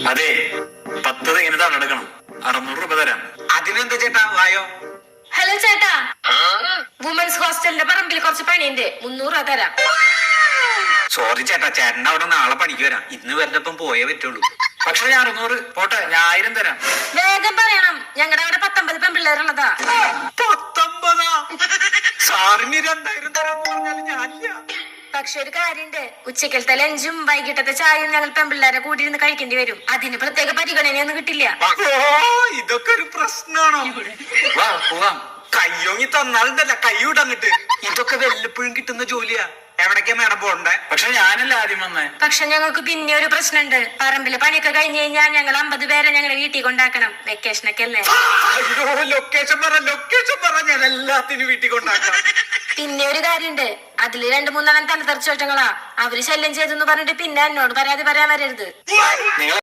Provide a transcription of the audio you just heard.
അതെ, 10 ഇങ്ങനെ തന്നെടുക്കണം. 600 രൂപ തരാം. അതിനെന്താ ചേട്ടാ, വായോ. ഹലോ ചേട്ടാ, വുമൻസ് ഹോസ്റ്റലിന്റെ പറമ്പിൽ കുറച്ച് പണിയുണ്ട്, 300 രൂപ തരാം. സോറി ചേട്ടാ, ചേട്ടൻ അവിടെ നാളെ പണിക്ക് വരാം. ഇന്ന് വല്ലപ്പം പോയേ പറ്റുള്ളൂ. പക്ഷെ ഞാൻ 600 പോട്ടെ, ഞാൻ 1000 തരാം. വേഗം പറയണം, ഞങ്ങളുടെ അവിടെ 19 പെൺപിള്ളേരുള്ളതാ. 19? സാറിന് 2000 തരാന്ന് പറഞ്ഞാലും ഞാനില്ല. പക്ഷെ ഒരു കാര്യണ്ട്, ഉച്ചക്കലത്തെ ലഞ്ചും വൈകിട്ടത്തെ ചായയും ഞങ്ങൾ പെൺപിള്ളേരെ കൂടി ഇരുന്ന് കഴിക്കേണ്ടി വരും. അതിന് പ്രത്യേക പരിഗണനയൊന്നും കിട്ടില്ല. ഇതൊക്കെ ഒരു പ്രശ്നമാണോ? വാ പോവാം. കയ്യോങ്ങി തന്നാലുണ്ടല്ല, കൈ വിടങ്ങിട്ട്. ഇതൊക്കെ വല്ലപ്പോഴും കിട്ടുന്ന ജോലിയാ. എവിടേക്കാ മേഡം പോണ്ടേ? പക്ഷെ ഞാനല്ല ആദ്യം വന്നേ. പക്ഷെ ഞങ്ങൾക്ക് പിന്നെ ഒരു പ്രശ്നമുണ്ട്. പറമ്പിലെ പണിയൊക്കെ കഴിഞ്ഞ് കഴിഞ്ഞാൽ ഞങ്ങൾ 50 പേരെ ഞങ്ങളുടെ വീട്ടിൽ കൊണ്ടാക്കണം. വെക്കേഷനൊക്കെ അല്ലേ. അയ്യോ, ലൊക്കേഷൻ പറ, ഞാൻ എല്ലാത്തിനും വീട്ടിൽ കൊണ്ടാക്കാം. പിന്നെ ഒരു കാര്യണ്ട്, അതില് 2-3 തലതെറിച്ചോട്ടങ്ങളാ. അവര് ശല്യം ചെയ്തെന്ന് പറഞ്ഞിട്ട് പിന്നെ എന്നോട് പരാതി പറയാൻ വരരുത്. നിങ്ങൾ